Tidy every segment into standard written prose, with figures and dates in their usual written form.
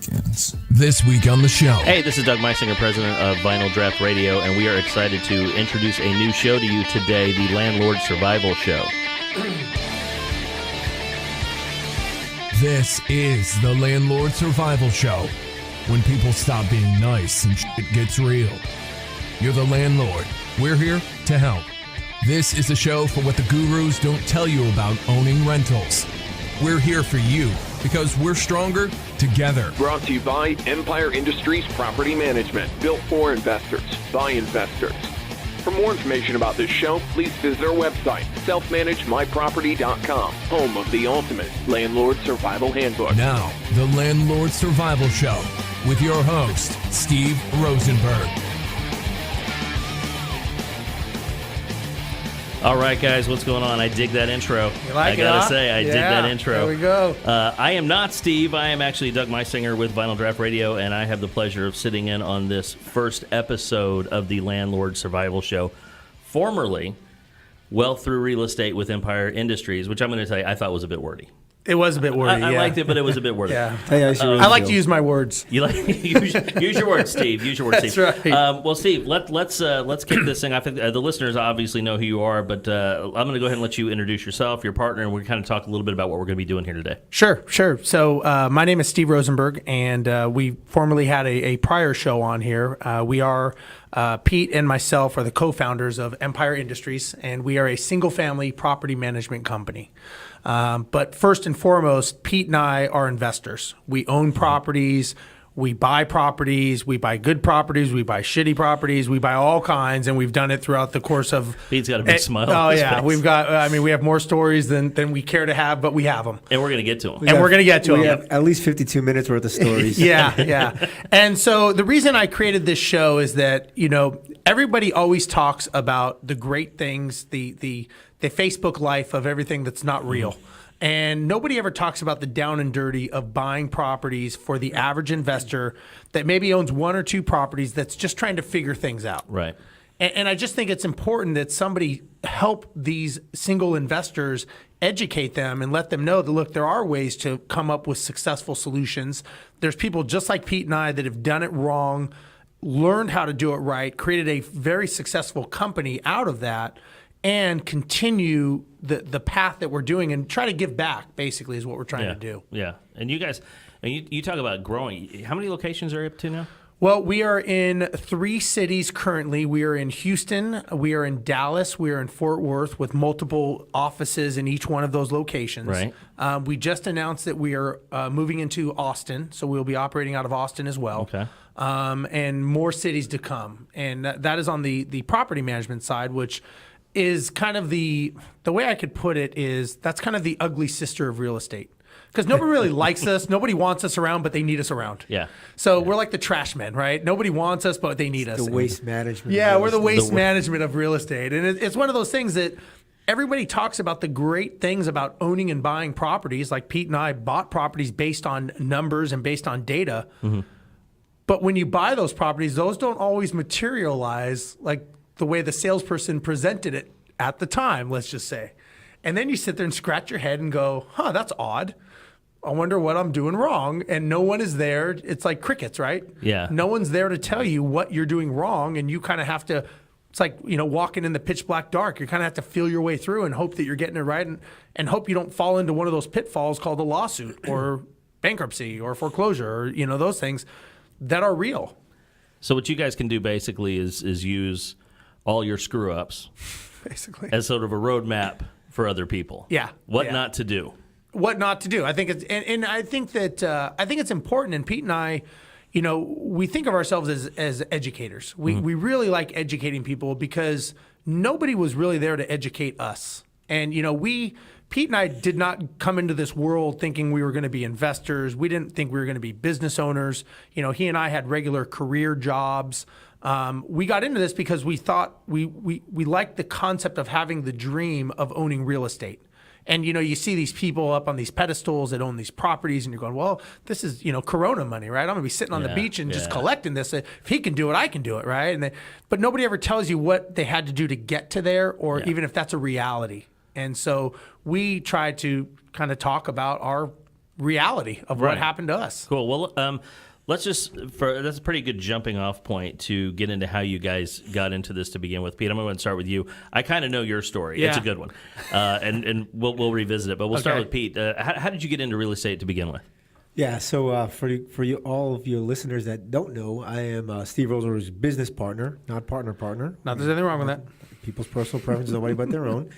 begins. This week on the show. Hey, this is Doug Meisinger, president of Vinyl Draft Radio, and we are excited to introduce a new show to you today, the Landlord Survival Show. This is the Landlord Survival Show. When people stop being nice and shit gets real. You're the landlord. We're here to help. This is a show for what the gurus don't tell you about owning rentals. We're here for you because we're stronger together. Brought to you by Empire Industries Property Management. Built for investors, by investors. For more information about this show, please visit our website, selfmanagemyproperty.com, home of the ultimate Landlord Survival Handbook. Now, the Landlord Survival Show with your host, Steve Rozenberg. All right, guys, what's going on? I dig that intro. You like I gotta say, I dig that intro. There we go. I am not Steve. I am actually Doug Meisinger with Vinyl Draft Radio, and I have the pleasure of sitting in on this first episode of the Landlord Survival Show, formerly Wealth Through Real Estate with Empire Industries, which I'm going to tell you I thought was a bit wordy. It was a bit wordy. I liked it, but it was a bit wordy. Yeah. I like to use my words. You like use your words, Steve. Use your words, That's Steve. right. Well, Steve, let's kick this thing. I think the listeners obviously know who you are, but I'm going to go ahead and let you introduce yourself, your partner, and we're kind of talk a little bit about what we're going to be doing here today. Sure. So my name is Steve Rozenberg, and we formerly had a prior show on here. We are Pete and myself are the co-founders of Empire Industries, and we are a single-family property management company. But first and foremost, Pete and I are investors. We own properties, we buy properties, we buy good properties, we buy shitty properties, we buy all kinds, and we've done it throughout the course of... Pete's got a big smile. Oh, yeah. We've got, we have more stories than we care to have, but we have them. And we're going to get to them. We're going to get to them. We have at least 52 minutes worth of stories. Yeah. And so the reason I created this show is that, everybody always talks about the great things, the Facebook life of everything that's not real. And nobody ever talks about the down and dirty of buying properties for the average investor that maybe owns one or two properties that's just trying to figure things out. Right. And I just think it's important that somebody help these single investors, educate them and let them know that, look, there are ways to come up with successful solutions. There's people just like Pete and I that have done it wrong, learned how to do it right, created a very successful company out of that, and continue the path that we're doing and try to give back, basically, is what we're trying to do. Yeah. And you guys, you talk about growing. How many locations are you up to now? Well, we are in 3 cities currently. We are in Houston, we are in Dallas, we are in Fort Worth with multiple offices in each one of those locations. Right. We just announced that we are moving into Austin, so we'll be operating out of Austin as well. Okay. And more cities to come. And that is on the property management side, which is kind of the way I could put it is that's kind of the ugly sister of real estate. Because nobody really likes us. Nobody wants us around, but they need us around. Yeah. So we're like the trash men, right? Nobody wants us, but they need us. The waste management. Yeah, we're the waste management of real estate. And it's one of those things that everybody talks about the great things about owning and buying properties. Like Pete and I bought properties based on numbers and based on data. Mm-hmm. But when you buy those properties, those don't always materialize like the way the salesperson presented it at the time, let's just say. And then you sit there and scratch your head and go, that's odd. I wonder what I'm doing wrong. And no one is there. It's like crickets, right? Yeah. No one's there to tell you what you're doing wrong. And you kind of have to, it's like, walking in the pitch black dark. You kind of have to feel your way through and hope that you're getting it right and hope you don't fall into one of those pitfalls called a lawsuit or bankruptcy or foreclosure or, those things that are real. So what you guys can do basically is use all your screw ups basically as sort of a roadmap for other people. Yeah. What not to do. What not to do. I think it's and I think that I think it's important. And Pete and I, we think of ourselves as educators. We really like educating people because nobody was really there to educate us. And Pete and I did not come into this world thinking we were going to be investors. We didn't think we were going to be business owners. He and I had regular career jobs. We got into this because we thought we liked the concept of having the dream of owning real estate. And, you see these people up on these pedestals that own these properties, and you're going, well, this is, Corona money, right? I'm going to be sitting on the beach and just collecting this. If he can do it, I can do it, right? But nobody ever tells you what they had to do to get to there or even if that's a reality. And so we try to kind of talk about our reality of Right. what happened to us. Cool. Well, that's a pretty good jumping off point to get into how you guys got into this to begin with. Pete, I'm going to start with you. I kind of know your story. Yeah. It's a good one, and we'll revisit it. But we'll start Okay. with Pete. How did you get into real estate to begin with? Yeah, so for you, all of your listeners that don't know, I am Steve Rozenberg's business partner, not partner. Not there's anything wrong with that. People's personal preferences, nobody but their own.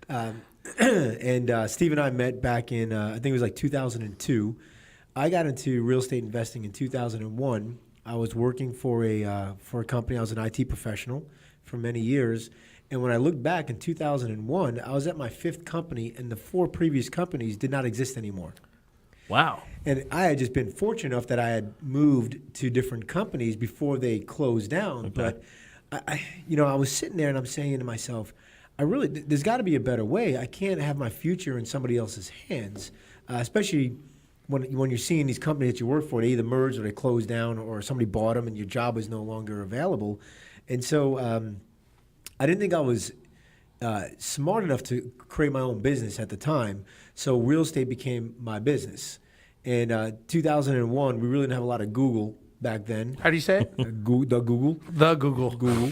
And Steve and I met back in, I think it was like 2002. I got into real estate investing in 2001. I was working for a company. I was an IT professional for many years. And when I look back in 2001, I was at my 5th company, and the 4 previous companies did not exist anymore. Wow. And I had just been fortunate enough that I had moved to different companies before they closed down. Okay. But I was sitting there and I'm saying to myself, there's got to be a better way. I can't have my future in somebody else's hands, especially when you're seeing these companies that you work for, they either merged or they closed down or somebody bought them and your job is no longer available. And so I didn't think I was smart enough to create my own business at the time. So real estate became my business. And 2001, we really didn't have a lot of Google back then. How do you say it? The Google. The Google. Google.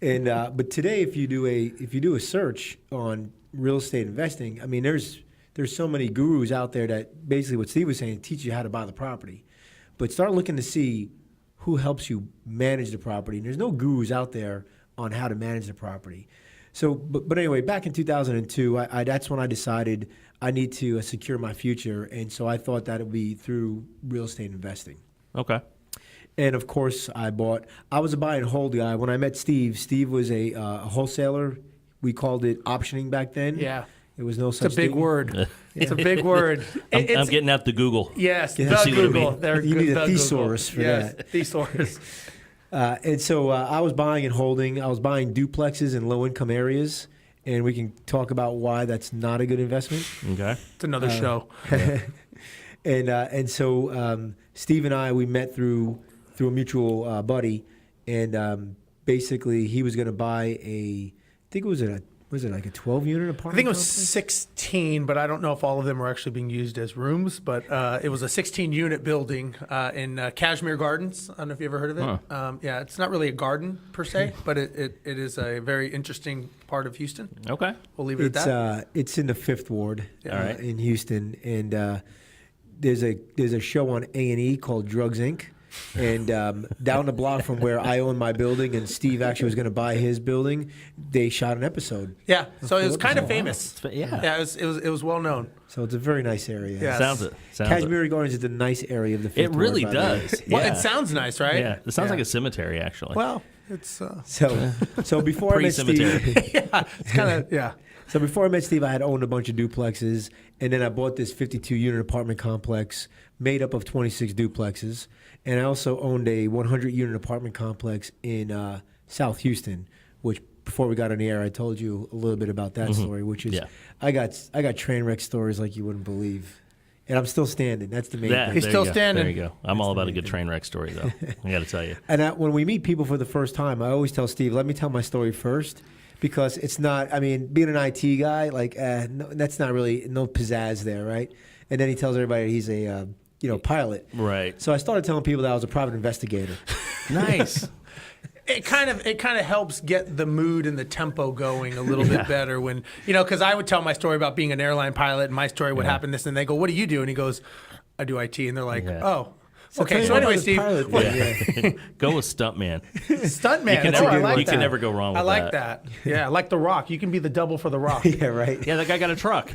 And but today, if you do a search on real estate investing, I mean, there's so many gurus out there that basically what Steve was saying teach you how to buy the property, but start looking to see who helps you manage the property. And there's no gurus out there on how to manage the property. So, but anyway, back in 2002, that's when I decided I need to secure my future, and so I thought that it would be through real estate investing. Okay. And of course, I was a buy and hold guy. When I met Steve, Steve was a wholesaler. We called it optioning back then. Yeah. It was no such It's a big thing. word. It's a big word. I'm getting out the Google. Yes, Yeah. the See what I Google. mean? They're You need a the thesaurus Google. for yes, that. Thesaurus. And so I was buying and holding. I was buying duplexes in low-income areas, and we can talk about why that's not a good investment. Okay. It's another show. And so Steve and I, we met through a mutual buddy, and basically he was going to buy I think it was it like a 12-unit apartment? I think it was complex? 16, but I don't know if all of them were actually being used as rooms. But it was a 16-unit building in Kashmir Gardens. I don't know if you ever heard of it. Huh. Yeah, it's not really a garden per se, but it is a very interesting part of Houston. Okay. We'll leave it at that. It's in the 5th Ward All right. in Houston, and there's a show on A&E called Drugs Inc. And down the block from where I own my building and Steve actually was going to buy his building, they shot an episode. Yeah, so it was kind of famous. Yeah. Yeah, it was well known. So it's a very nice area. Yeah. Sounds it. Kashmir Gardens is a nice area of the 5th It really Ward, by the way. does. Well, Yeah. it sounds nice, right? Yeah. It sounds Yeah. like a cemetery, actually. Well, it's So before I met Pre-cemetery. Steve, it's kind of yeah. So before I met Steve, I had owned a bunch of duplexes, and then I bought this 52-unit apartment complex made up of 26 duplexes, and I also owned a 100-unit apartment complex in South Houston, which before we got on the air, I told you a little bit about that story, which is Yeah. I got train wreck stories like you wouldn't believe, and I'm still standing. That's the main Yeah, thing. He's there still you go. standing. There you go. I'm all the about a main good thing. train wreck story, though. I got to tell you. And when we meet people for the first time, I always tell Steve, let me tell my story first. Because it's not, I mean, being an IT guy, like, no, that's not really, no pizzazz there, right? And then he tells everybody he's a, pilot. Right. So I started telling people that I was a private investigator. Nice. It kind of helps get the mood and the tempo going a little bit better when because I would tell my story about being an airline pilot and my story would happen this and they go, what do you do? And he goes, I do IT, and they're like, Yeah. oh. tell Okay, me so about anyway, this Steve, pilot thing. Yeah. Go with stuntman. stuntman. You can Oh, I never- like you that. can never go wrong with I like that. that. Yeah, like The Rock. You can be the double for The Rock. Yeah, right. Yeah, that guy got a truck.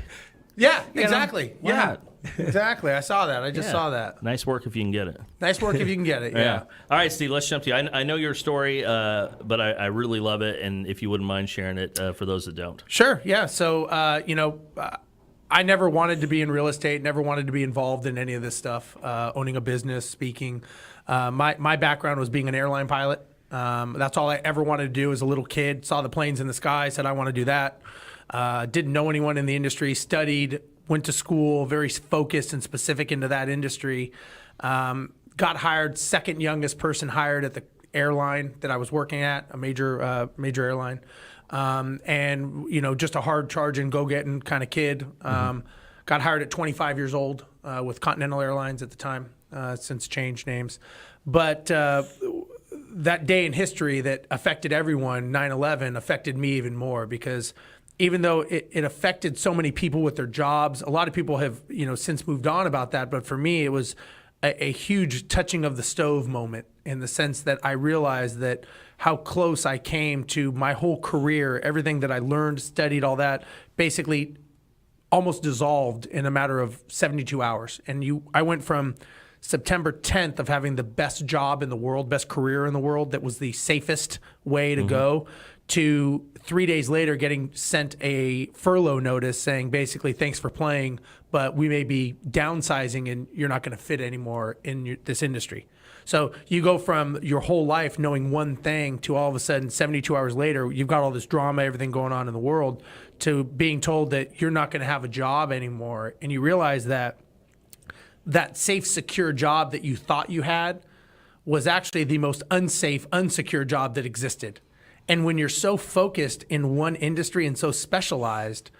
Yeah, know, exactly. why Yeah, not? exactly. I saw that. I just Yeah. saw that. Nice work if you can get it. Nice work if you can get it. Yeah. All right, Steve, let's jump to you. I know your story, but I really love it, and if you wouldn't mind sharing it for those that don't. Sure. Yeah. So, I never wanted to be in real estate, never wanted to be involved in any of this stuff, owning a business, speaking. My background was being an airline pilot. That's all I ever wanted to do as a little kid. Saw the planes in the sky, said I want to do that. Didn't know anyone in the industry, studied, went to school, very focused and specific into that industry. Got hired, second youngest person hired at the airline that I was working at, a major airline. And just a hard charging, go getting kind of kid. Got hired at 25 years old. with Continental Airlines at the time, since changed names. But that day in history that affected everyone, 9/11, affected me even more, because even though it affected so many people with their jobs, a lot of people have since moved on about that. But for me, it was a huge touching of the stove moment, in the sense that I realized that how close I came to my whole career, everything that I learned, studied, all that, basically almost dissolved in a matter of 72 hours. And I went from September 10th of having the best job in the world, best career in the world, that was the safest way to go, to 3 days later getting sent a furlough notice saying basically, thanks for playing, but we may be downsizing and you're not going to fit anymore in this industry. So you go from your whole life knowing one thing to all of a sudden 72 hours later, you've got all this drama, everything going on in the world, to being told that you're not going to have a job anymore. And you realize that safe, secure job that you thought you had was actually the most unsafe, unsecure job that existed. And when you're so focused in one industry and so specialized,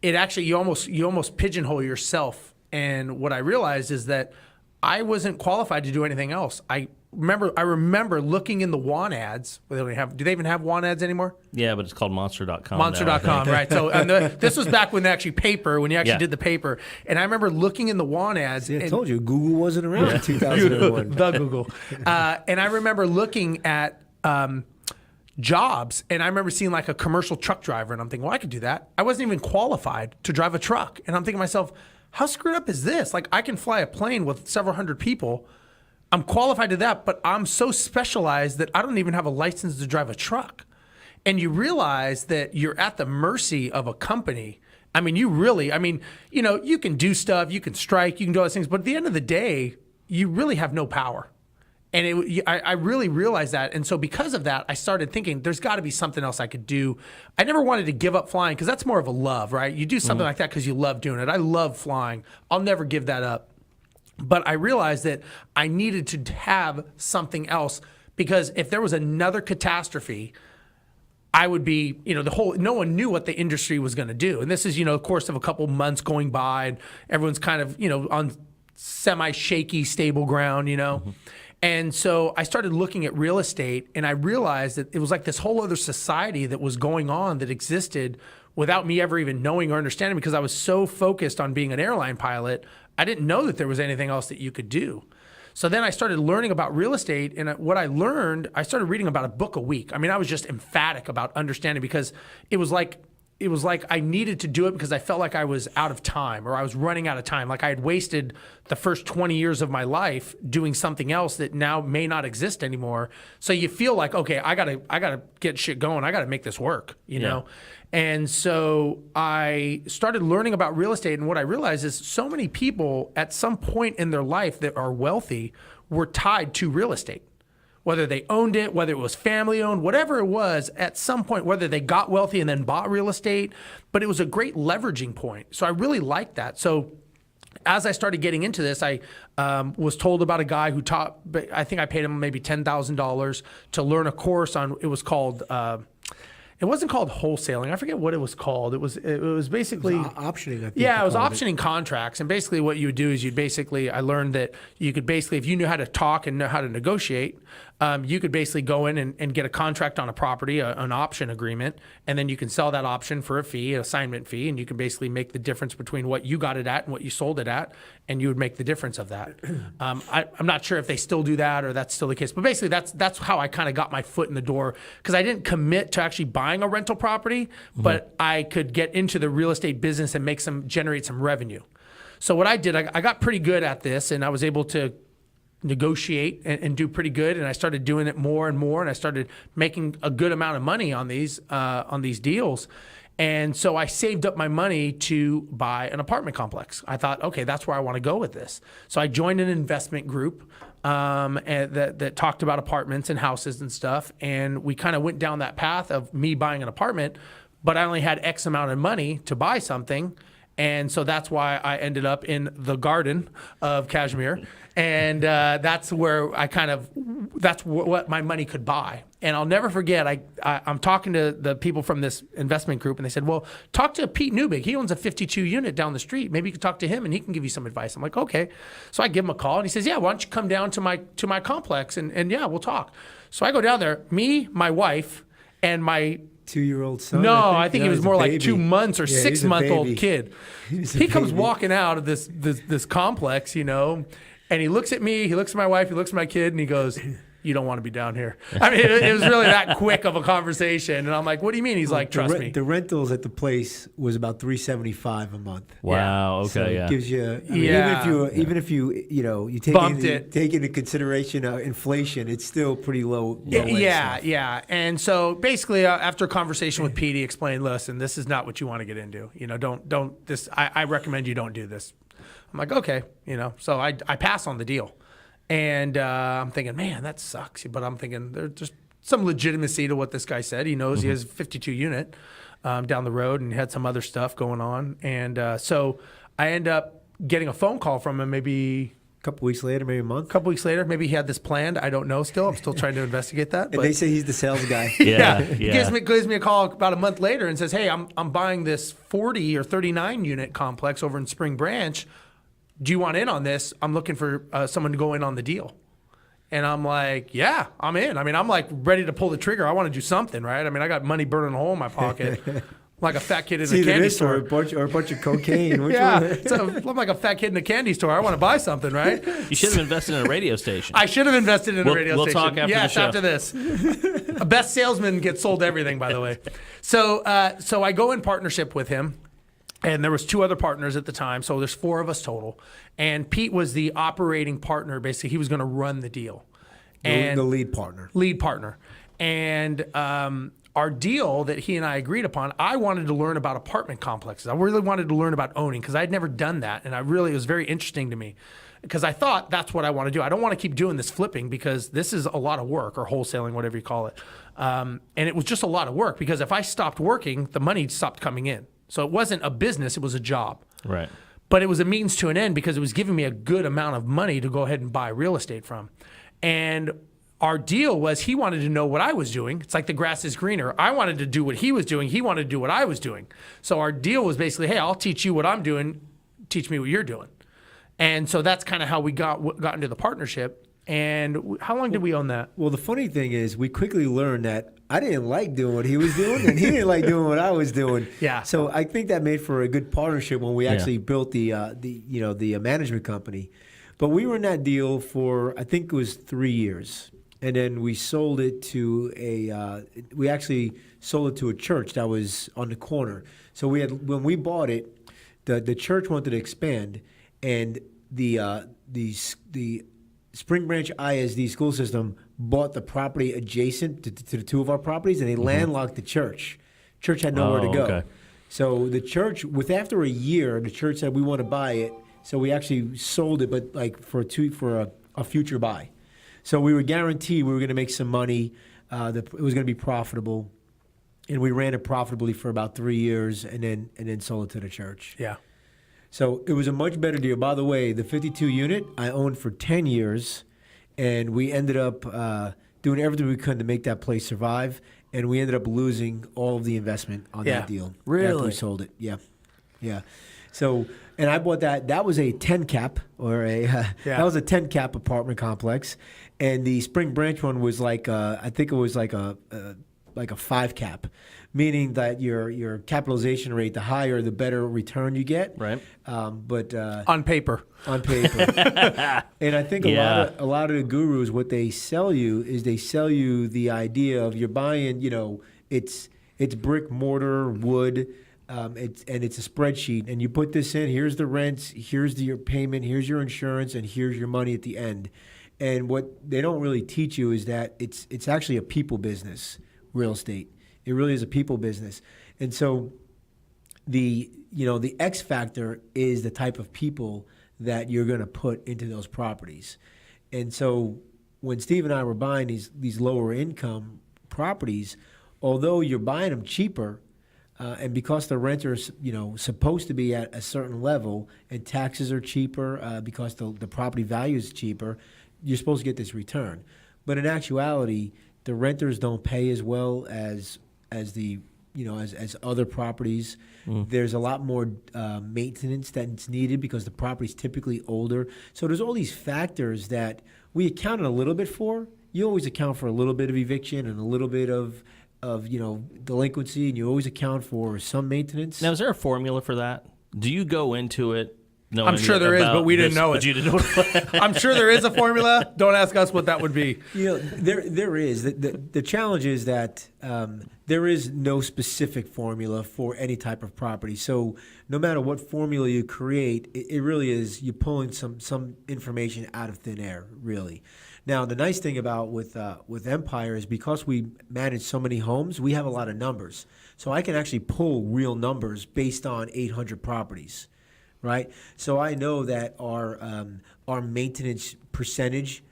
it actually, you almost pigeonhole yourself. And what I realized is that I wasn't qualified to do anything else. I remember looking in the want ads. Do they even have want ads anymore? Yeah, but it's called Monster.com. Monster.com, right. So this was back when you actually did the paper. And I remember looking in the want ads. See, I told you, Google wasn't around in 2001. The Google. And I remember looking at jobs, and I remember seeing like a commercial truck driver, and I'm thinking, well, I could do that. I wasn't even qualified to drive a truck. And I'm thinking to myself, how screwed up is this? Like, I can fly a plane with several hundred people. I'm qualified to that, but I'm so specialized that I don't even have a license to drive a truck. And you realize that you're at the mercy of a company. I mean, you can do stuff, you can strike, you can do all those things, but at the end of the day, you really have no power. And I really realized that. And so because of that, I started thinking there's got to be something else I could do. I never wanted to give up flying, because that's more of a love, right? You do something like that because you love doing it. I love flying. I'll never give that up. But I realized that I needed to have something else, because if there was another catastrophe, I would be, no one knew what the industry was going to do. And this is, of course, of a couple months going by, and everyone's kind of, on semi-shaky, stable ground, And so I started looking at real estate, and I realized that it was like this whole other society that was going on, that existed without me ever even knowing or understanding, because I was so focused on being an airline pilot. I didn't know that there was anything else that you could do. So then I started learning about real estate, and what I learned, I started reading about a book a week. I mean, I was just emphatic about understanding, because it was like I needed to do it, because I felt like I was out of time, or I was running out of time. Like I had wasted the first 20 years of my life doing something else that now may not exist anymore. So you feel like, okay, I gotta get shit going. I gotta make this work, you know? And so I started learning about real estate, and what I realized is so many people at some point in their life that are wealthy were tied to real estate. Whether they owned it, whether it was family owned, whatever it was, at some point, whether they got wealthy and then bought real estate, but it was a great leveraging point. So I really liked that. So as I started getting into this, I was told about a guy who taught, I think I paid him maybe $10,000 to learn a course on, it was called, it wasn't called wholesaling. I forget what it was called. It was basically optioning. I think it was optioning contracts. And basically what you would do is I learned that you could basically, if you knew how to talk and know how to negotiate, you could basically go in and get a contract on a property, an option agreement, and then you can sell that option for a fee, an assignment fee, and you can basically make the difference between what you got it at and what you sold it at, and you would make the difference of that. I'm not sure if they still do that or that's still the case, but basically that's how I kind of got my foot in the door, because I didn't commit to actually buying a rental property, but I could get into the real estate business and generate some revenue. So what I did, I got pretty good at this, and I was able to negotiate and do pretty good, and I started doing it more and more, and I started making a good amount of money on these deals. And so I saved up my money to buy an apartment complex. I thought, okay, that's where I want to go with this. So I joined an investment group that talked about apartments and houses and stuff, and we kind of went down that path of me buying an apartment, but I only had X amount of money to buy something. And so that's why I ended up in the garden of Kashmir. And that's where I kind of what my money could buy. And I'll never forget, I'm talking to the people from this investment group, and they said, well, talk to Pete Neubig. He owns a 52 unit down the street. Maybe you could talk to him and he can give you some advice. I'm like, okay. So I give him a call, and he says, yeah, why don't you come down to my complex, and yeah, we'll talk. So I go down there, me, my wife, and my 2-year-old son. No, I think he was more like 2 months or Yeah, 6-month-old kid. He comes baby. walking out of this complex, and he looks at me, he looks at my wife, he looks at my kid, and he goes, you don't want to be down here. I mean, it was really that quick of a conversation. And I'm like, what do you mean? He's like, trust me. The rentals at the place was about $375 a month. Wow. Okay. So it gives you, even if you you take into consideration inflation, it's still pretty low. Yeah. And so basically, after a conversation with Pete, he explained, listen, this is not what you want to get into. Don't this. I recommend you don't do this. I'm like, okay. So I pass on the deal. And I'm thinking, man, that sucks. But I'm thinking there's just some legitimacy to what this guy said. He knows he has a 52 unit down the road and had some other stuff going on. And so I end up getting a phone call from him maybe a couple weeks later, maybe a month. A couple weeks later. Maybe he had this planned. I don't know still. I'm still trying to investigate that. And they say he's the sales guy. He gives me a call about a month later and says, hey, I'm buying this 40 or 39 unit complex over in Spring Branch. Do you want in on this? I'm looking for someone to go in on the deal. And I'm like, yeah, I'm in. I mean, I'm like ready to pull the trigger. I want to do something, right? I mean, I got money burning a hole in my pocket. Like a fat kid in a candy store. Or a bunch of cocaine. So I'm like a fat kid in a candy store. I want to buy something, right? You should have invested in a radio station. I should have invested in a radio station. We'll talk after the show. After this. A best salesman gets sold everything, by the way. So I go in partnership with him. And there was 2 other partners at the time, so there's 4 of us total. And Pete was the operating partner. Basically, he was going to run the deal. And the lead partner. Lead partner. And our deal that he and I agreed upon, I wanted to learn about apartment complexes. I really wanted to learn about owning because I'd never done that. And it was very interesting to me because I thought that's what I want to do. I don't want to keep doing this flipping because this is a lot of work, or wholesaling, whatever you call it. And it was just a lot of work because if I stopped working, the money stopped coming in. So it wasn't a business, it was a job. Right. But it was a means to an end because it was giving me a good amount of money to go ahead and buy real estate from. And our deal was he wanted to know what I was doing. It's like the grass is greener. I wanted to do what he was doing. He wanted to do what I was doing. So our deal was basically, hey, I'll teach you what I'm doing. Teach me what you're doing. And so that's kind of how we got into the partnership. And how long did we own that? Well, the funny thing is we quickly learned that I didn't like doing what he was doing, and he didn't like doing what I was doing. Yeah. So I think that made for a good partnership when we actually built the management company. But we were in that deal for, I think it was 3 years. And then we sold it to we actually sold it to a church that was on the corner. So when we bought it, the church wanted to expand, and the Spring Branch ISD school system bought the property adjacent to the 2 of our properties, and they landlocked the church. Church had nowhere to go. Okay. So the church, after a year, the church said we want to buy it. So we actually sold it, but like for a future buy. So we were guaranteed we were going to make some money. It was going to be profitable, and we ran it profitably for about 3 years, and then sold it to the church. Yeah. So it was a much better deal. By the way, the 52 unit I owned for 10 years, and we ended up doing everything we could to make that place survive, and we ended up losing all of the investment on that deal. Really? After we sold it. Yeah. So, and I bought that. That was a 10 cap, or that was a 10 cap apartment complex, and the Spring Branch one was like I think it was like a 5 cap, meaning that your capitalization rate, the higher, the better return you get. Right. But On paper. And I think a lot of the gurus, what they sell you is they sell you the idea of you're buying, it's brick, mortar, wood, it's a spreadsheet, and you put this in. Here's the rents, here's your payment, here's your insurance, and here's your money at the end. And what they don't really teach you is that it's actually a people business. Real estate. It really is a people business. And so the X factor is the type of people that you're going to put into those properties. And so when Steve and I were buying these lower income properties, although you're buying them cheaper, and because the rent are supposed to be at a certain level and taxes are cheaper because the property value is cheaper, you're supposed to get this return. But in actuality, the renters don't pay as well as the as other properties. There's a lot more maintenance that's needed because the property's typically older. So there's all these factors that we accounted a little bit for. You always account for a little bit of eviction and a little bit of delinquency, and you always account for some maintenance. Now, is there a formula for that? Do you go into it? I'm sure there is, but we didn't know it. You didn't know it. I'm sure there is a formula. Don't ask us what that would be. There is. The challenge is that there is no specific formula for any type of property. So no matter what formula you create, it really is you're pulling some information out of thin air, really. Now, the nice thing about with Empire is because we manage so many homes, we have a lot of numbers. So I can actually pull real numbers based on 800 properties. Right, so I know that our maintenance percentage,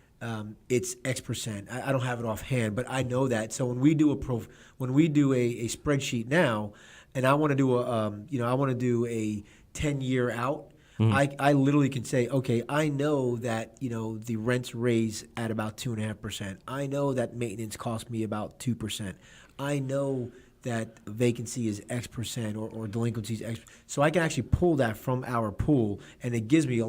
it's X percent. I don't have it offhand, but I know that. So when we do a spreadsheet now, and I want to do a 10-year out, I literally can say, okay, I know that the rents raise at about 2.5%. I know that maintenance costs me about 2%. I know that vacancy is X percent or delinquency is X. So I can actually pull that from our pool, and it gives me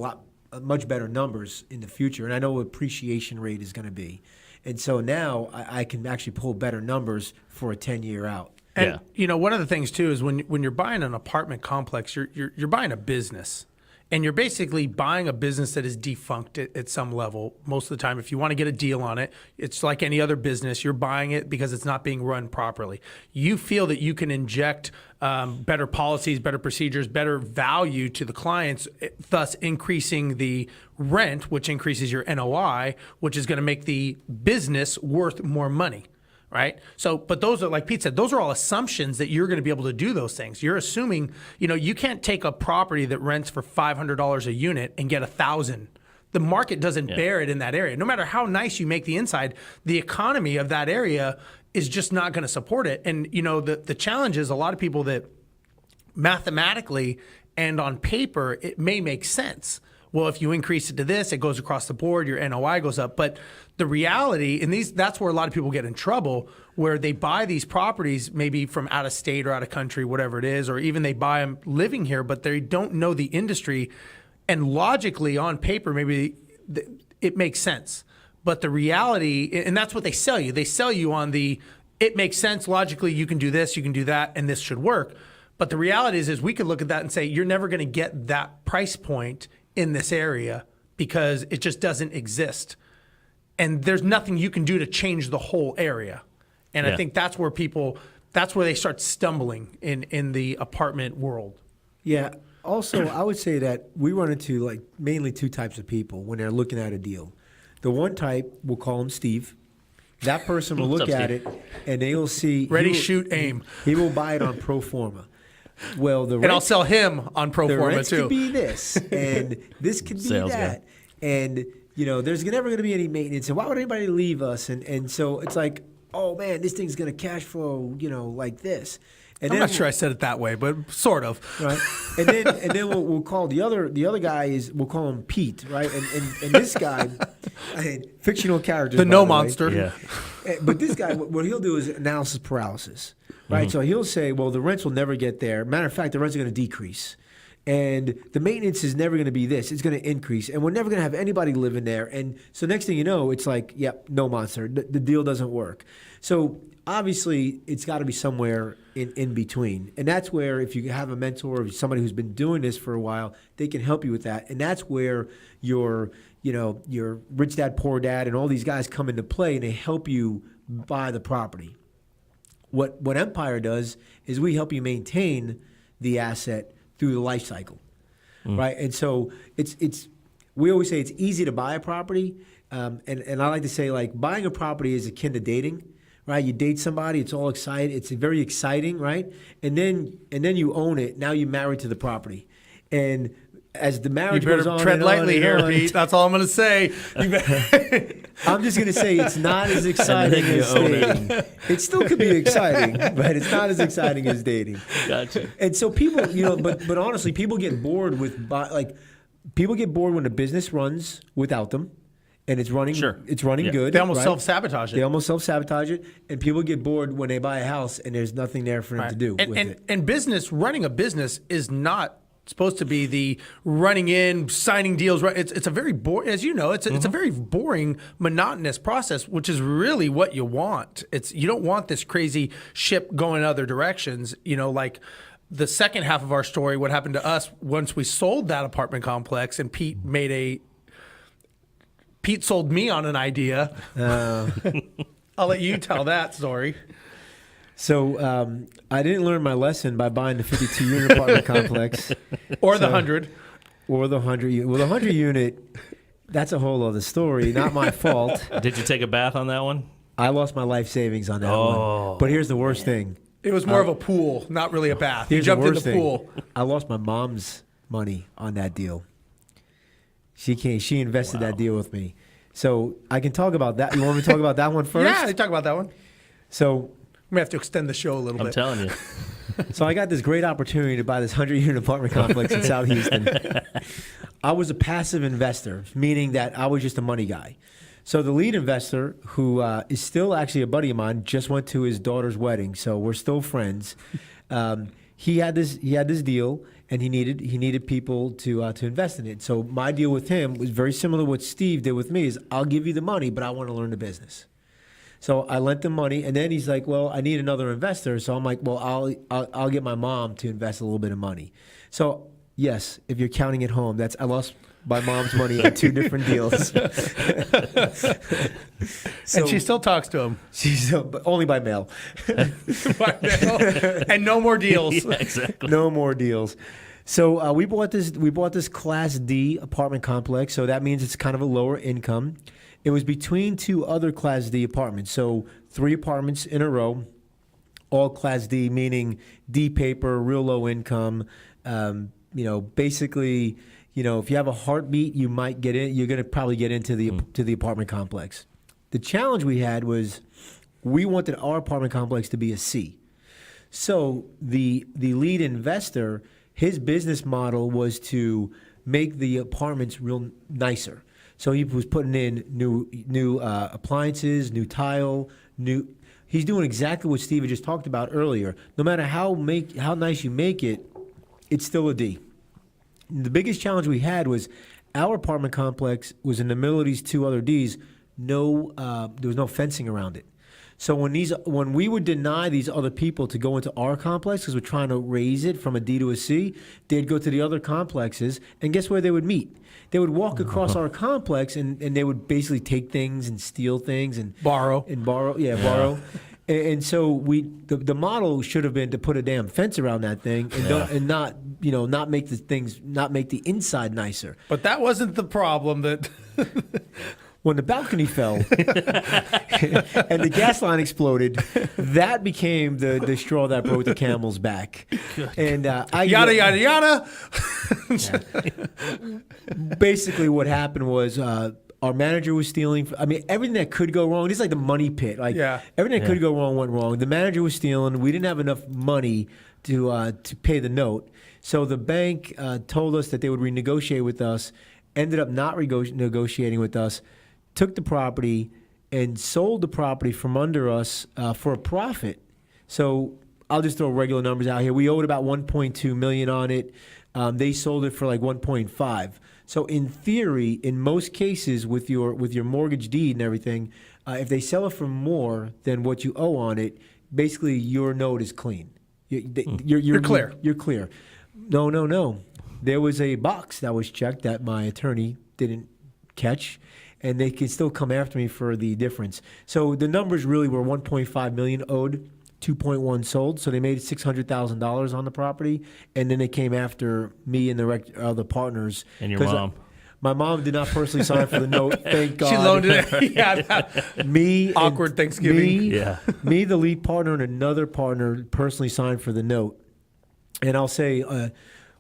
much better numbers in the future. And I know what appreciation rate is going to be. And so now I can actually pull better numbers for a 10-year out. And one of the things too is when you're buying an apartment complex, you're buying a business. And you're basically buying a business that is defunct at some level. Most of the time, if you want to get a deal on it, it's like any other business. You're buying it because it's not being run properly. You feel that you can inject better policies, better procedures, better value to the clients, thus increasing the rent, which increases your NOI, which is going to make the business worth more money. Right. So, but those are, like Pete said, those are all assumptions that you're going to be able to do those things. You're assuming, you can't take a property that rents for $500 a unit and get $1,000. The market doesn't bear it in that area. No matter how nice you make the inside, the economy of that area is just not going to support it. And, the challenge is a lot of people that mathematically and on paper, it may make sense. Well, if you increase it to this, it goes across the board, your NOI goes up. But the reality, and that's where a lot of people get in trouble, where they buy these properties maybe from out of state or out of country, whatever it is, or even they buy them living here, but they don't know the industry. And logically, on paper, maybe it makes sense. But the reality, and that's what they sell you. They sell you on it makes sense, logically, you can do this, you can do that, and this should work. But the reality is we could look at that and say, you're never going to get that price point in this area because it just doesn't exist. And there's nothing you can do to change the whole area. And I think that's where they start stumbling in the apartment world. Yeah. Also, I would say that we run into mainly two types of people when they're looking at a deal. The one type, we'll call him Steve. That person will look at it and they will see. Ready, shoot, aim. He will buy it on pro forma. Well, and I'll sell him on pro forma too. The could be this, and this could be Sales that, guy. And there's never going to be any maintenance. And why would anybody leave us? And so it's like, oh man, this thing's going to cash flow, like this. And I'm not sure I said it that way, but sort of. Right. And then we'll call the other guy we'll call him Pete, right? And this guy, fictional character, the no monster. Yeah. But this guy, what he'll do is analysis paralysis. Right, so he'll say, well, the rents will never get there. Matter of fact, the rents are going to decrease. And the maintenance is never going to be this. It's going to increase. And we're never going to have anybody living there. And so next thing you know, it's like, yep, no monster. The deal doesn't work. So obviously, it's got to be somewhere in between. And that's where if you have a mentor or somebody who's been doing this for a while, they can help you with that. And that's where your Rich Dad, Poor Dad and all these guys come into play, and they help you buy the property. What Empire does is we help you maintain the asset through the life cycle, right? And so we always say it's easy to buy a property, and I like to say buying a property is akin to dating, right? You date somebody, it's all exciting, it's very exciting, right? And then you own it. Now you're married to the property, and as the marriage goes on, tread lightly here, Pete. That's all I'm going to say. I'm just going to say it's not as exciting as dating. It still could be exciting, but it's not as exciting as dating. Gotcha. And so people, but honestly, people get bored when the business runs without them, and it's running. Sure. It's running good. They almost right? self-sabotage it. They almost self-sabotage it, and people get bored when they buy a house and there's nothing there for them to do with it. And running a business is not supposed to be the running in, signing deals. Right? It's a very boring, as you know, it's a very boring, monotonous process, which is really what you want. You don't want this crazy ship going other directions. Like the second half of our story, what happened to us once we sold that apartment complex, and Pete sold me on an idea. I'll let you tell that story. So I didn't learn my lesson by buying the 52-unit apartment complex. Or the 100. Or the 100 unit. Well, the 100 unit, that's a whole other story. Not my fault. Did you take a bath on that one? I lost my life savings on that one. But here's the worst thing. It was more of a pool, not really a bath. You Here's jumped the in the worst thing. pool. I lost my mom's money on that deal. She invested that deal with me. So I can talk about that. You want me to talk about that one first? Yeah, they talk about that one. So We have to extend the show a little bit. I'm telling you. So I got this great opportunity to buy this 100-unit apartment complex in South Houston. I was a passive investor, meaning that I was just a money guy. So the lead investor, who is still actually a buddy of mine, just went to his daughter's wedding, so we're still friends. He had this deal, and he needed people to invest in it. So my deal with him was very similar to what Steve did with me. Is I'll give you the money, but I want to learn the business. So I lent him money, and then he's like, "Well, I need another investor." So I'm like, "Well, I'll get my mom to invest a little bit of money." So yes, if you're counting at home, I lost my mom's money in two different deals. And she still talks to him. But only by mail. By mail. And no more deals. Yeah, exactly. No more deals. So we bought this Class D apartment complex. So that means it's kind of a lower income. It was between two other Class D apartments. So 3 apartments in a row, all Class D, meaning D paper, real low income. Basically, if you have a heartbeat, you might get in. You're going to probably get into the apartment complex. The challenge we had was we wanted our apartment complex to be a C. So the lead investor, his business model was to make the apartments real nicer. So he was putting in new appliances, new tile, He's doing exactly what Steve had just talked about earlier. No matter how nice you make it, it's still a D. The biggest challenge we had was our apartment complex was in the middle of these 2 other Ds. There was no fencing around it. So when we would deny these other people to go into our complex because we're trying to raise it from a D to a C, they'd go to the other complexes, and guess where they would meet? They would walk across our complex, and they would basically take things and steal things and Borrow. Borrow. And so the model should have been to put a damn fence around that thing and not make the inside nicer. But that wasn't the problem. That When the balcony fell and the gas line exploded, that became the straw that broke the camel's back. And yada. Basically, what happened was our manager was stealing. Everything that could go wrong. It's like the money pit. Everything that could go wrong went wrong. The manager was stealing. We didn't have enough money to pay the note. So the bank told us that they would renegotiate with us. Ended up not negotiating with us. Took the property and sold the property from under us for a profit. So I'll just throw regular numbers out here. We owed about $1.2 million on it. They sold it for like 1.5. So in theory, in most cases, with your mortgage deed and everything, if they sell it for more than what you owe on it, basically your note is clean. You're clear. You're clear. No. There was a box that was checked that my attorney didn't catch, and they can still come after me for the difference. So the numbers really were $1.5 million owed, 2.1 sold. So they made $600,000 on the property, and then they came after me and the other partners. And your mom. My mom did not personally sign for the note. Thank God. She loaned it. Yeah. Awkward Thanksgiving. Me, the lead partner, and another partner personally signed for the note. And I'll say,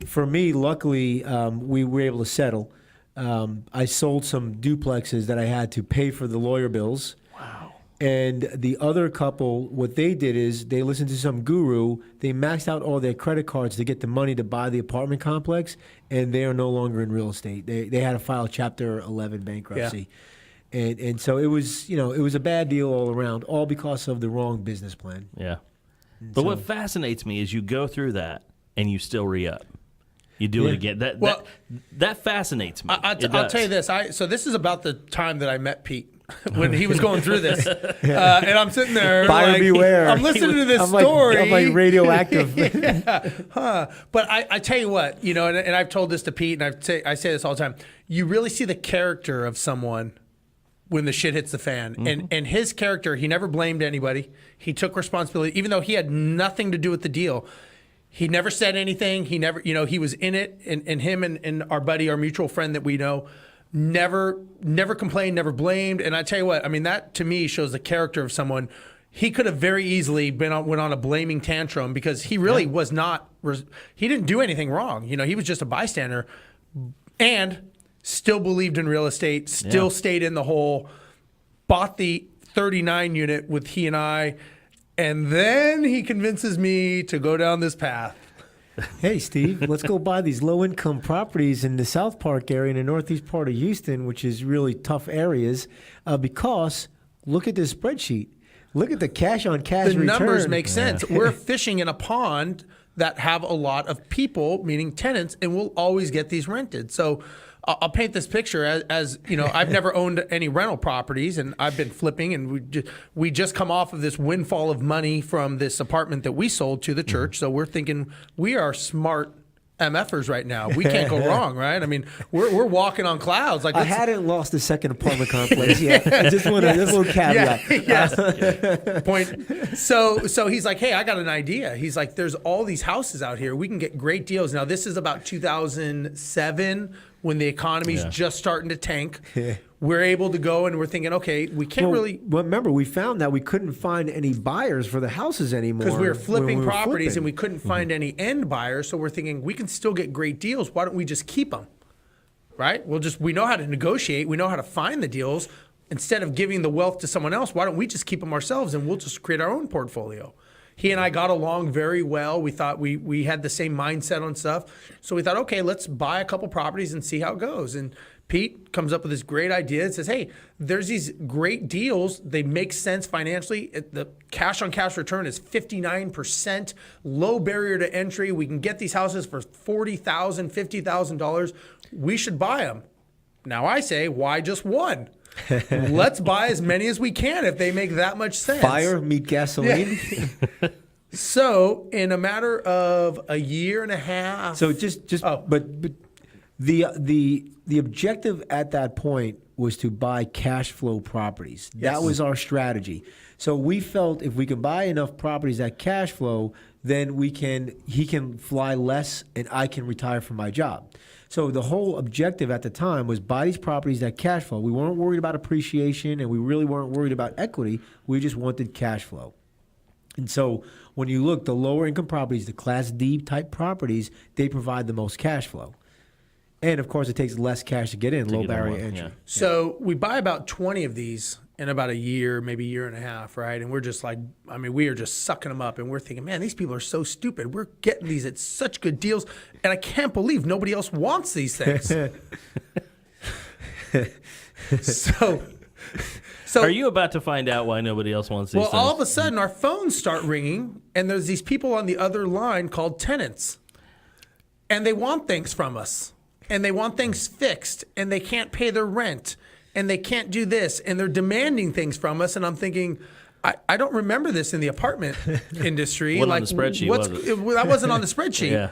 for me, luckily, we were able to settle. I sold some duplexes that I had to pay for the lawyer bills. Wow. And the other couple, what they did is they listened to some guru. They maxed out all their credit cards to get the money to buy the apartment complex, and they are no longer in real estate. They had to file Chapter 11 bankruptcy. And so it was, it was a bad deal all around, all because of the wrong business plan. Yeah. But what fascinates me is you go through that and you still re-up. You do it again. That fascinates me. I'll tell you this. So this is about the time that I met Pete. When he was going through this, and I'm sitting there, buyer beware. I'm listening to this story. I'm like radioactive. But I tell you what, and I've told this to Pete, and I say this all the time. You really see the character of someone when the shit hits the fan, and his character. He never blamed anybody. He took responsibility, even though he had nothing to do with the deal. He never said anything. He never, he was in it, and him and our buddy, our mutual friend that we know. Never complained, never blamed. And I tell you what, I mean, that to me shows the character of someone. He could have very easily went on a blaming tantrum because he really was not, he didn't do anything wrong. He was just a bystander and still believed in real estate, still stayed in the hole, bought the 39 unit with he and I, and then he convinces me to go down this path. Hey, Steve, let's go buy these low-income properties in the South Park area in the northeast part of Houston, which is really tough areas, because look at this spreadsheet. Look at the cash-on-cash return. The numbers make sense. We're fishing in a pond that have a lot of people, meaning tenants, and we'll always get these rented. So I'll paint this picture as I've never owned any rental properties, and I've been flipping, and we just come off of this windfall of money from this apartment that we sold to the church. So we're thinking we are smart MFers right now. We can't go wrong, right? I mean, we're walking on clouds. Like I hadn't lost the second apartment complex yet. I just want this little caveat. Yes. Point. So he's like, hey, I got an idea. He's like, there's all these houses out here. We can get great deals. Now, this is about 2007 when the economy's just starting to tank. We're able to go and we're thinking, okay, we can't really. Well, remember, we found that we couldn't find any buyers for the houses anymore. Because we were flipping properties and we couldn't find any end buyers. So we're thinking, we can still get great deals. Why don't we just keep them? Right? We know how to negotiate. We know how to find the deals. Instead of giving the wealth to someone else, why don't we just keep them ourselves and we'll just create our own portfolio? He and I got along very well. We thought we had the same mindset on stuff. So we thought, okay, let's buy a couple properties and see how it goes. And Pete comes up with this great idea. It says, hey, there's these great deals. They make sense financially. The cash-on-cash return is 59%, low barrier to entry. We can get these houses for $40,000, $50,000. We should buy them. Now I say, why just one? Let's buy as many as we can if they make that much sense. Fire meet gasoline. Yeah. So in a matter of a year and a half. So but the objective at that point was to buy cash flow properties. Yes. That was our strategy. So we felt if we can buy enough properties at cash flow, then he can fly less and I can retire from my job. So the whole objective at the time was buy these properties that cash flow. We weren't worried about appreciation and we really weren't worried about equity. We just wanted cash flow. And so when you look, the lower income properties, the Class D type properties, they provide the most cash flow. And of course, it takes less cash to get in, low barrier entry. Yeah. So we buy about 20 of these in about a year, maybe a year and a half, right? And we're just like, I mean, we are just sucking them up. And we're thinking, man, these people are so stupid. We're getting these at such good deals. And I can't believe nobody else wants these things. So are you about to find out why nobody else wants these things? Well, all of a sudden, our phones start ringing, and there's these people on the other line called tenants. And they want things from us. And they want things fixed. And they can't pay their rent. And they can't do this, and they're demanding things from us. And I'm thinking, I don't remember this in the apartment industry. What on the spreadsheet was it? That wasn't on the spreadsheet. Yeah.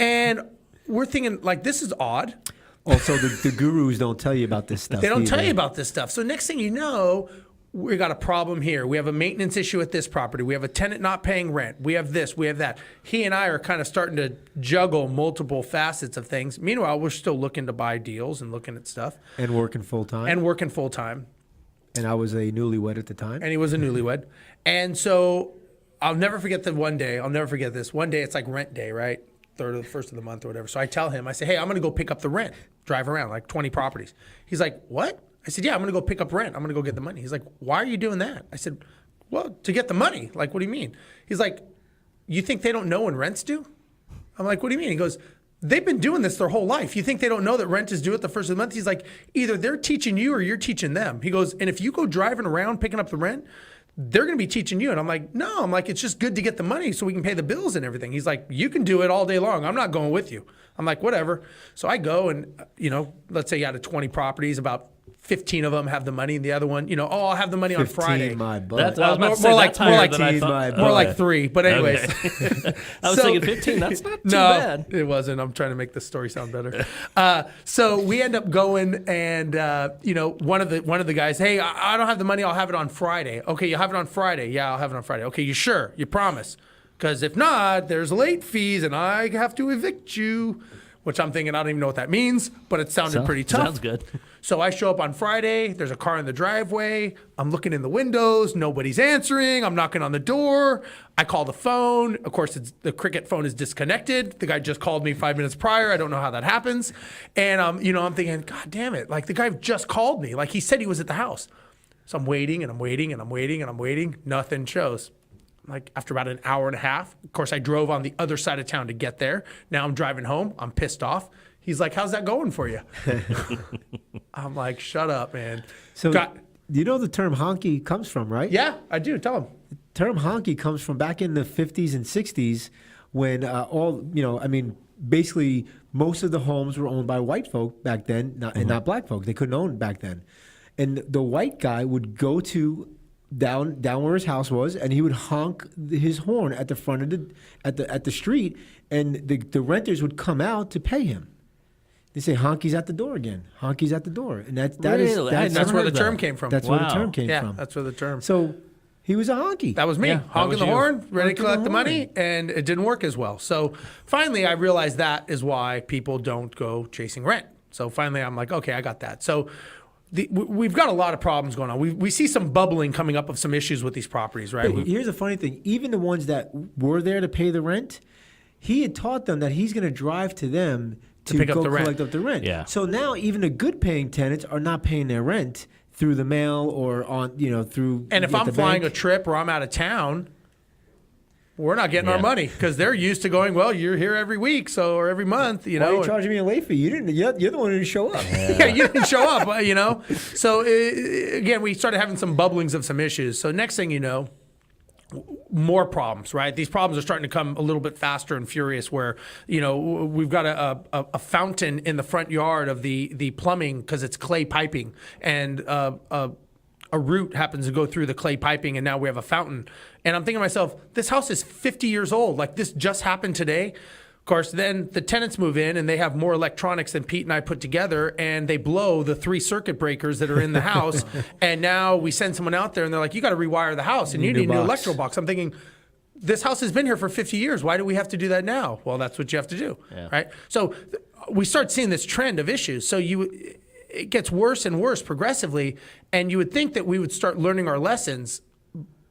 And we're thinking, like, this is odd. Also, the gurus don't tell you about this stuff. They don't tell you about this stuff. So next thing you know, we got a problem here. We have a maintenance issue at this property. We have a tenant not paying rent. We have this. We have that. He and I are kind of starting to juggle multiple facets of things. Meanwhile, we're still looking to buy deals and looking at stuff. And working full time. And I was a newlywed at the time. And he was a newlywed. And so I'll never forget this. One day, it's like rent day, right? Third or the first of the month or whatever. So I tell him, I say, hey, I'm going to go pick up the rent. Drive around, like 20 properties. He's like, what? I said, yeah, I'm going to go pick up rent. I'm going to go get the money. He's like, why are you doing that? I said, well, to get the money. Like, what do you mean? He's like, you think they don't know when rent's due? I'm like, what do you mean? He goes, they've been doing this their whole life. You think they don't know that rent is due at the first of the month? He's like, either they're teaching you or you're teaching them. He goes, and if you go driving around picking up the rent, they're going to be teaching you. And I'm like, no, it's just good to get the money so we can pay the bills and everything. He's like, you can do it all day long. I'm not going with you. I'm like, whatever. So I go and, let's say out of 20 properties, about 15 of them have the money, and the other one, I'll have the money on Friday. My butt. That's, I was about to say, that's higher than I thought. More like 3. But anyways. Okay. I was thinking 15. That's not too bad. No, it wasn't. I'm trying to make the story sound better. So we end up going and, one of the guys, hey, I don't have the money. I'll have it on Friday. Okay, you'll have it on Friday. Yeah, I'll have it on Friday. Okay, you sure? You promise? Because if not, there's late fees and I have to evict you, which I'm thinking, I don't even know what that means, but it sounded pretty tough. Sounds good. So I show up on Friday. There's a car in the driveway. I'm looking in the windows. Nobody's answering. I'm knocking on the door. I call the phone. Of course, the Cricket phone is disconnected. The guy just called me 5 minutes prior. I don't know how that happens. And, I'm thinking, God damn it. Like, the guy just called me. Like, he said he was at the house. So I'm waiting, and I'm waiting, and I'm waiting, and I'm waiting. Nothing shows. Like, after about an hour and a half, of course, I drove on the other side of town to get there. Now I'm driving home. I'm pissed off. He's like, how's that going for you? I'm like, shut up, man. So you know the term honky comes from, right? Yeah, I do. Tell him. The term honky comes from back in the 50s and 60s when basically most of the homes were owned by white folk back then, and not black folk. They couldn't own back then. And the white guy would go to down where his house was, and he would honk his horn at the front of the street, and the renters would come out to pay him. They say, honky's at the door again. Honky's at the door. And that's where the term came from. That's where the term came from. Yeah, that's where the term. So he was a honky. That was me. Honking the horn, ready to collect the money, horn. and it didn't work as well. So finally I realized that is why people don't go chasing rent. So finally I'm like, okay, I got that. So we've got a lot of problems going on. We see some bubbling coming up of some issues with these properties, right? But here's the funny thing. Even the ones that were there to pay the rent, he had taught them that he's going to drive to them to pick up go the rent. collect up the rent. Yeah. So now even the good paying tenants are not paying their rent through the mail or on, through. And if I'm flying a trip or I'm out of town, we're not getting our money because they're used to going, well, you're here every week, or every month, Why are you charging me a late fee? You didn't. You're the one who didn't show up. Yeah, you didn't show up, So again, we started having some bubblings of some issues. So next thing you know, more problems, right? These problems are starting to come a little bit faster and furious where, we've got a fountain in the front yard of the plumbing because it's clay piping, and a root happens to go through the clay piping, and now we have a fountain. And I'm thinking to myself, this house is 50 years old. Like, this just happened today. Of course, then the tenants move in and they have more electronics than Pete and I put together, and they blow the 3 circuit breakers that are in the house. And now we send someone out there and they're like, you got to rewire the house and you need a new electrical box. I'm thinking, this house has been here for 50 years. Why do we have to do that now? Well, that's what you have to do, right? So we start seeing this trend of issues. So it gets worse and worse progressively, and you would think that we would start learning our lessons,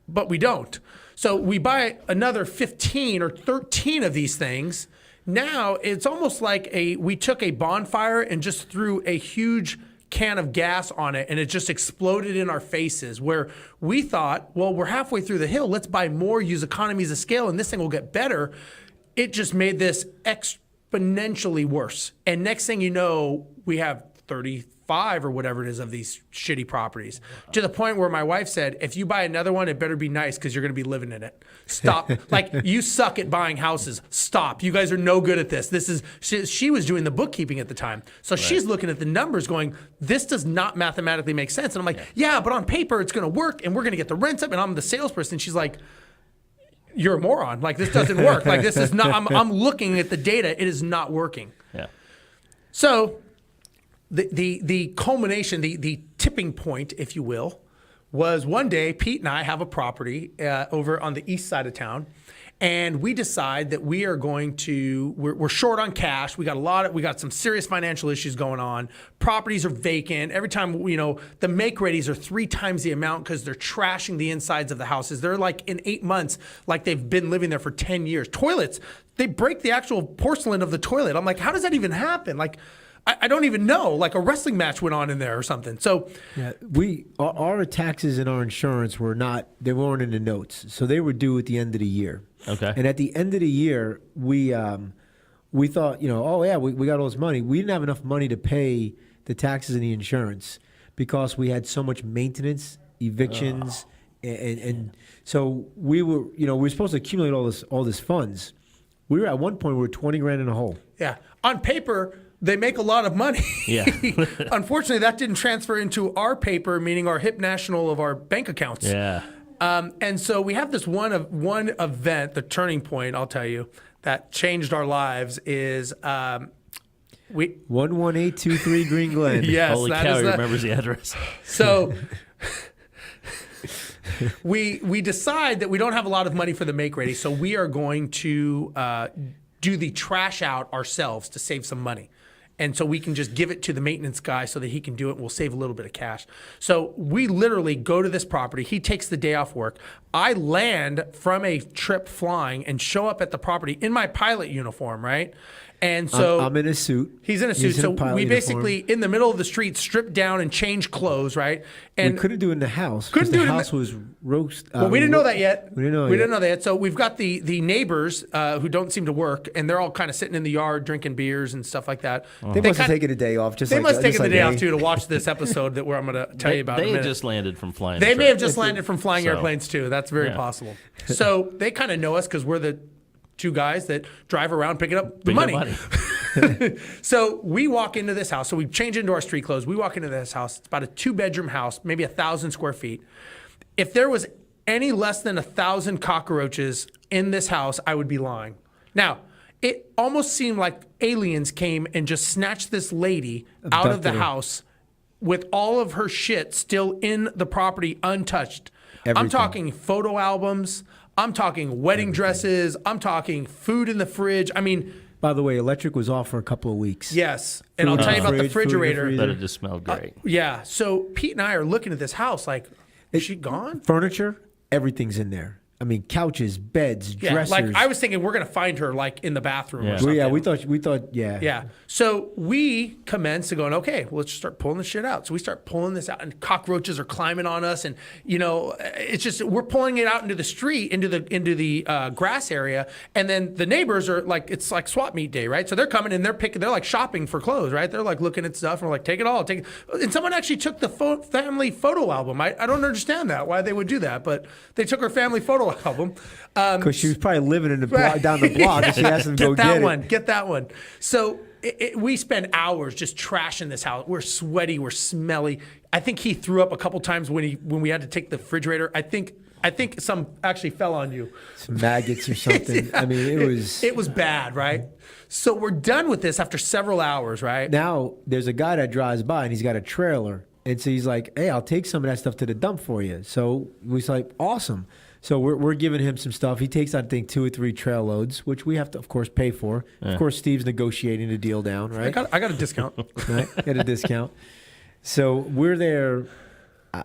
but we don't. So we buy another 15 or 13 of these things. Now it's almost like we took a bonfire and just threw a huge can of gas on it, and it just exploded in our faces, where we thought, well, we're halfway through the hill. Let's buy more, use economies of scale, and this thing will get better. It just made this exponentially worse. And next thing you know, we have 35 or whatever it is of these shitty properties, to the point where my wife said, if you buy another one, it better be nice because you're going to be living in it. Stop. Like, you suck at buying houses. Stop. You guys are no good at this. She was doing the bookkeeping at the time. So she's looking at the numbers going, this does not mathematically make sense. And I'm like, yeah, but on paper it's going to work and we're going to get the rents up. And I'm the salesperson. She's like, you're a moron. Like, this doesn't work. Like, this is not, I'm looking at the data. It is not working. Yeah. So the culmination, the tipping point, if you will, was one day Pete and I have a property over on the east side of town, and we decide that we are going to, we're short on cash. We got some serious financial issues going on. Properties are vacant. Every time, the make readies are 3 times the amount because they're trashing the insides of the houses. They're like, in 8 months, like they've been living there for 10 years. Toilets, they break the actual porcelain of the toilet. I'm like, how does that even happen? Like, I don't even know. Like, a wrestling match went on in there or something. So, yeah, our taxes and our insurance they weren't in the notes, so they were due at the end of the year. Okay. And at the end of the year, we we thought, oh yeah, we got all this money. We didn't have enough money to pay the taxes and the insurance because we had so much maintenance, evictions, and so we were, we were supposed to accumulate all this funds. We were at one point we were 20 grand in a hole. Yeah, on paper they make a lot of money. Yeah. Unfortunately, that didn't transfer into our paper, meaning our HIP national of our bank accounts. Yeah. And so we have this one event, the turning point, I'll tell you, that changed our lives is 11823 Green Glen. Yes, Holy cow, he remembers the address. So we decide that we don't have a lot of money for the make ready, so we are going to do the trash out ourselves to save some money. And so we can just give it to the maintenance guy so that he can do it. We'll save a little bit of cash. So we literally go to this property. He takes the day off work. I land from a trip flying and show up at the property in my pilot uniform, right? And so I'm in a suit. He's in a suit. So we basically, in the middle of the street, stripped down and changed clothes, right? And we couldn't do it in the house. Couldn't do it. The house was roast. Well, we didn't know that yet. We didn't know that yet. So we've got the neighbors who don't seem to work, and they're all kind of sitting in the yard drinking beers and stuff like that. They must have taken a day off. They must have taken the day off too to watch this episode that I'm going to tell you about. They in a minute. had just landed from flying. They may have just landed from flying airplanes too. That's very possible. So they kind of know us because we're the two guys that drive around picking up the money. So we walk into this house. So we change into our street clothes. We walk into this house. It's about a 2-bedroom house, maybe 1,000 square feet. If there was any less than 1,000 cockroaches in this house, I would be lying. Now, it almost seemed like aliens came and just snatched this lady out of the house with all of her shit still in the property untouched. Everything. I'm talking photo albums. I'm talking wedding dresses. I'm talking food in the fridge. I mean, by the way, electric was off for a couple of weeks. Yes. And I'll tell you about the refrigerator. That it just smelled great. Yeah. So Pete and I are looking at this house like, is she gone? Furniture, everything's in there. I mean, couches, beds, dressers. Like I was thinking we're going to find her like in the bathroom or something. Well, yeah, we thought, yeah. Yeah. So we commence to going, okay, well, let's just start pulling this shit out. So we start pulling this out and cockroaches are climbing on us. And, it's just, we're pulling it out into the street, into the grass area. And then the neighbors are like, it's like swap meet day, right? So they're coming and they're like shopping for clothes, right? They're like looking at stuff and we're like, take it all, take it. And someone actually took the family photo album. I don't understand why they would do that, but they took her family photo album. Because she was probably living in the down the block. And she asked them to go get it. Get that one. So we spend hours just trashing this house. We're sweaty. We're smelly. I think he threw up a couple times when we had to take the refrigerator. I think some actually fell on you. Some maggots or something. Yeah. I mean, it was bad, right? So we're done with this after several hours, right? Now there's a guy that drives by and he's got a trailer, and so he's like, "Hey, I'll take some of that stuff to the dump for you." So we was like, "Awesome." So we're giving him some stuff. He takes, I think, 2 or 3 trail loads, which we have to, of course, pay for. Yeah. Of course, Steve's negotiating the deal down, right? I got a discount. Right? Got a discount. So we're there,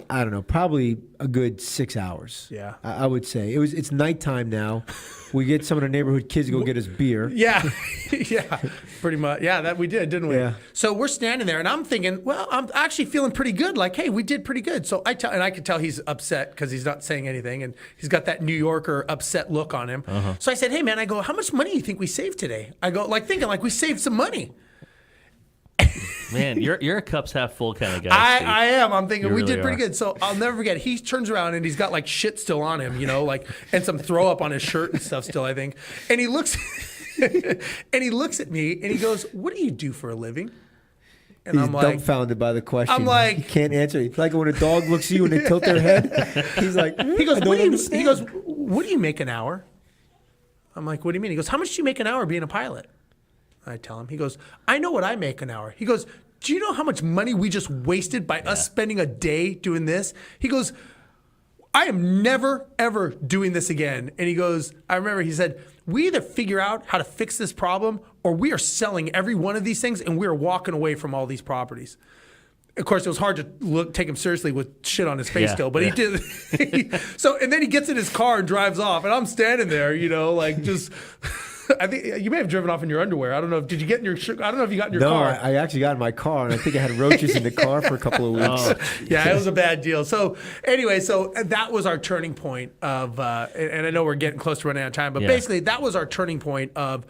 I don't know, probably a good 6 hours. Yeah. I would say. It's nighttime now. We get some of the neighborhood kids to go get us beer. Yeah. Yeah. Pretty much. Yeah, that we did, didn't we? Yeah. So we're standing there and I'm thinking, well, I'm actually feeling pretty good. Like, hey, we did pretty good. So I could tell he's upset because he's not saying anything and he's got that New Yorker upset look on him. Uh-huh. So I said, hey man, I go, how much money do you think we saved today? I go, thinking we saved some money. Man, you're a cups half full kind of guy. I am. I'm thinking we did pretty good. So I'll never forget. He turns around and he's got like shit still on him, and some throw up on his shirt and stuff still, I think. And he looks at me and he goes, "What do you do for a living?" And he's I'm like, dumbfounded by the question. I'm like, he can't answer. It's like when a dog looks at you and they tilt their head. He's like, he goes, "What do you make an hour?" I'm like, "What do you mean?" He goes, "How much do you make an hour being a pilot?" I tell him. He goes, "I know what I make an hour." He goes, "Do you know how much money we just wasted by us spending a day doing this?" He goes, "I am never, ever doing this again." And he goes, I remember he said, "We either figure out how to fix this problem or we are selling every one of these things and we are walking away from all these properties." Of course, it was hard to take him seriously with shit on his face still, but he did. So, and then he gets in his car and drives off, and I'm standing there, just... I think you may have driven off in your underwear. I don't know. Did you get in your? I don't know if you got in your car. No, I actually got in my car, and I think I had roaches in the car for a couple of weeks. Oh, yeah, it was a bad deal. So anyway, that was our turning point of, and I know we're getting close to running out of time, but basically that was our turning point of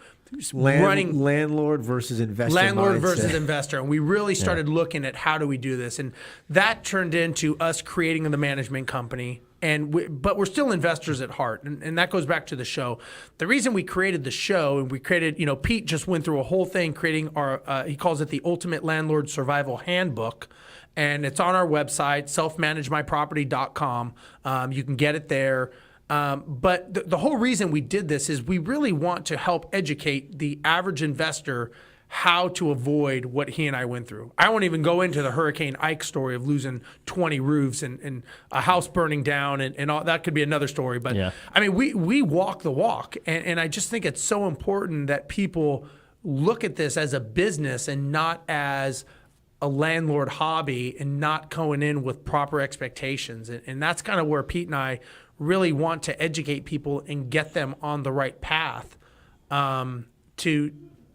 running landlord versus investor. Landlord mindset. versus investor. And we really started looking at how do we do this. And that turned into us creating the management company. But we're still investors at heart. And that goes back to the show. The reason we created the show, and we created, Pete just went through a whole thing creating our, he calls it the Ultimate Landlord Survival Handbook. And it's on our website, selfmanagemyproperty.com. You can get it there. But the whole reason we did this is we really want to help educate the average investor how to avoid what he and I went through. I won't even go into the Hurricane Ike story of losing 20 roofs and a house burning down and all. That could be another story. But yeah. I mean, we walk the walk. And I just think it's so important that people look at this as a business and not as a landlord hobby, and not going in with proper expectations. And that's kind of where Pete and I really want to educate people and get them on the right path to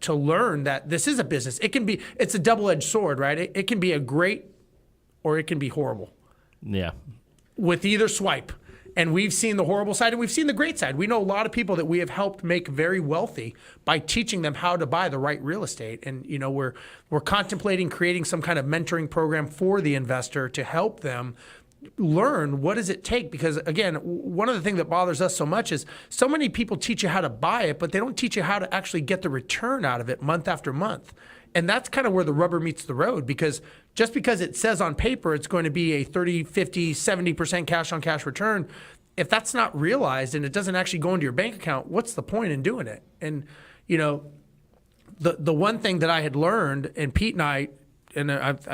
learn that this is a business. It's a double-edged sword, right? It can be a great or it can be horrible. Yeah. With either swipe. And we've seen the horrible side and we've seen the great side. We know a lot of people that we have helped make very wealthy by teaching them how to buy the right real estate. And we're contemplating creating some kind of mentoring program for the investor to help them learn what does it take. Because again, one of the things that bothers us so much is so many people teach you how to buy it, but they don't teach you how to actually get the return out of it month after month. And that's kind of where the rubber meets the road, because just because it says on paper it's going to be a 30, 50, 70% cash on cash return, if that's not realized and it doesn't actually go into your bank account, what's the point in doing it? And, the one thing that I had learned, and Pete and I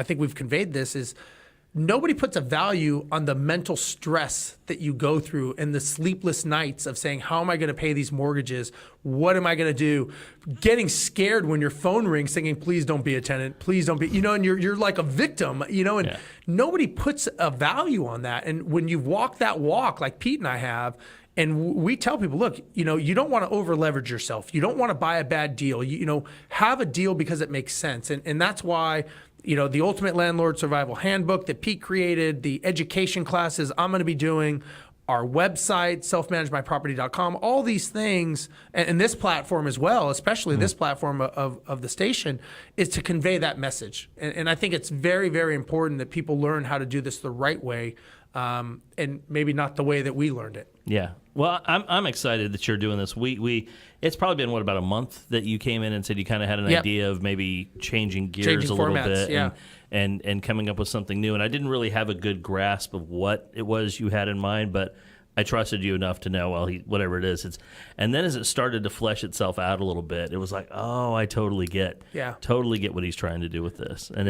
think we've conveyed this, is nobody puts a value on the mental stress that you go through and the sleepless nights of saying, how am I going to pay these mortgages? What am I going to do? Getting scared when your phone rings thinking, please don't be a tenant. Please don't be, and you're like a victim, and nobody puts a value on that. And when you've walked that walk like Pete and I have, and we tell people, look, you don't want to over leverage yourself. You don't want to buy a bad deal. Have a deal because it makes sense. And that's why the Ultimate Landlord Survival Handbook that Pete created, the education classes I'm going to be doing, our website, selfmanagemyproperty.com, all these things, and this platform as well, especially this platform of the station, is to convey that message. And I think it's very, very important that people learn how to do this the right way, and maybe not the way that we learned it. Yeah. Well, I'm excited that you're doing this. It's probably been, about a month that you came in and said you kind of had an idea of maybe changing gears a little bit and coming up with something new. And I didn't really have a good grasp of what it was you had in mind, but I trusted you enough to know, whatever it is. And then as it started to flesh itself out a little bit, it was like, oh, I totally get what he's trying to do with this. And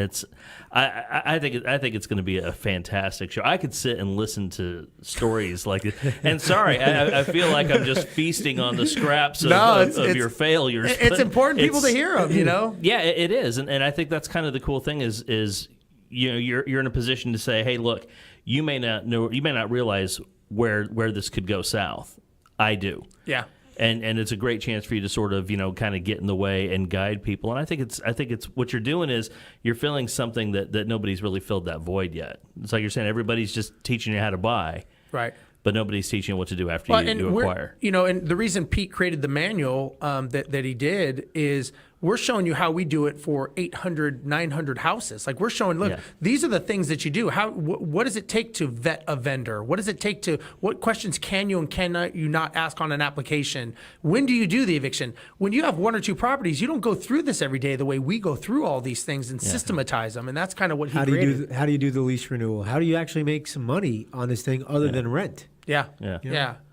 I think it's going to be a fantastic show. I could sit and listen to stories like this. And sorry, I feel like I'm just feasting on the scraps of your failures. It's important people to hear them, Yeah, it is. And I think that's kind of the cool thing is you're in a position to say, hey, look, you may not realize where this could go south. I do. Yeah. And it's a great chance for you to sort of, kind of get in the way and guide people. And I think it's what you're doing is you're filling something that nobody's really filled that void yet. It's like you're saying everybody's just teaching you how to buy. Right. But nobody's teaching you what to do after you acquire. And the reason Pete created the manual that he did is we're showing you how we do it for 800, 900 houses. Like we're showing, look, these are the things that you do. What does it take to vet a vendor? What does it take what questions can you and cannot you not ask on an application? When do you do the eviction? When you have one or two properties, you don't go through this every day the way we go through all these things and systematize them. And that's kind of what he created. How do you do the lease renewal? How do you actually make some money on this thing other than rent? Yeah.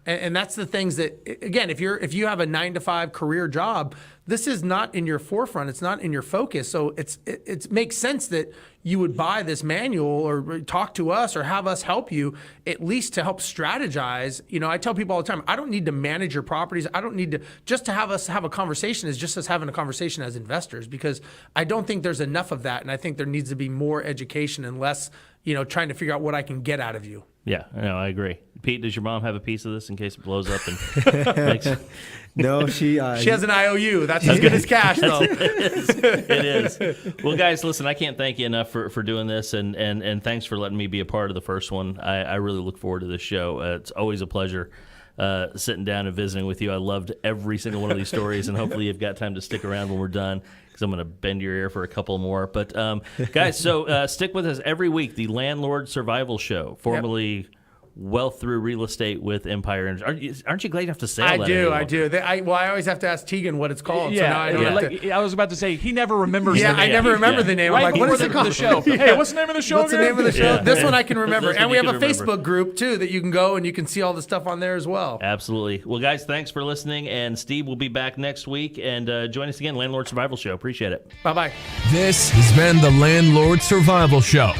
And that's the things that, again, if you have a 9-to-5 career job, this is not in your forefront. It's not in your focus. So it makes sense that you would buy this manual or talk to us or have us help you at least to help strategize. I tell people all the time, I don't need to manage your properties. I don't need to just to have us have a conversation is just us having a conversation as investors, because I don't think there's enough of that. And I think there needs to be more education and less, trying to figure out what I can get out of you. Yeah, no, I agree. Pete, does your mom have a piece of this in case it blows up? And No, she has an IOU. That's as good as cash, though. It is. Well, guys, listen, I can't thank you enough for doing this, and thanks for letting me be a part of the first one. I really look forward to this show. It's always a pleasure sitting down and visiting with you. I loved every single one of these stories, and hopefully you've got time to stick around when we're done, because I'm going to bend your ear for a couple more. But, guys, so stick with us every week. The Landlord Survival Show, formerly Wealth Through Real Estate with Empire. Aren't you glad you have to say all that anymore? I do. I always have to ask Tegan what it's called. So now I don't have to. I was about to say, he never remembers the name. I never remember the name. Right, I'm like, what is it called? The show. Hey, what's the name of the show What's the name of the show? Yeah. This one I can remember. This one And we you have a can Facebook remember. group, too, that you can go and you can see all the stuff on there as well. Absolutely. Well, guys, thanks for listening. And Steve will be back next week. And join us again, Landlord Survival Show. Appreciate it. Bye-bye. This has been the Landlord Survival Show.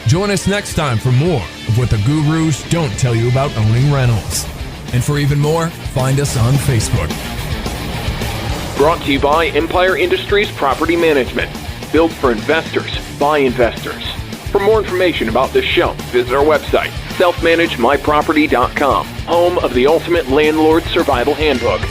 Join us next time for more of what the gurus don't tell you about owning rentals. And for even more, find us on Facebook. Brought to you by Empire Industries Property Management. Built for investors, by investors. For more information about this show, visit our website, selfmanagemyproperty.com, home of the ultimate Landlord Survival Handbook.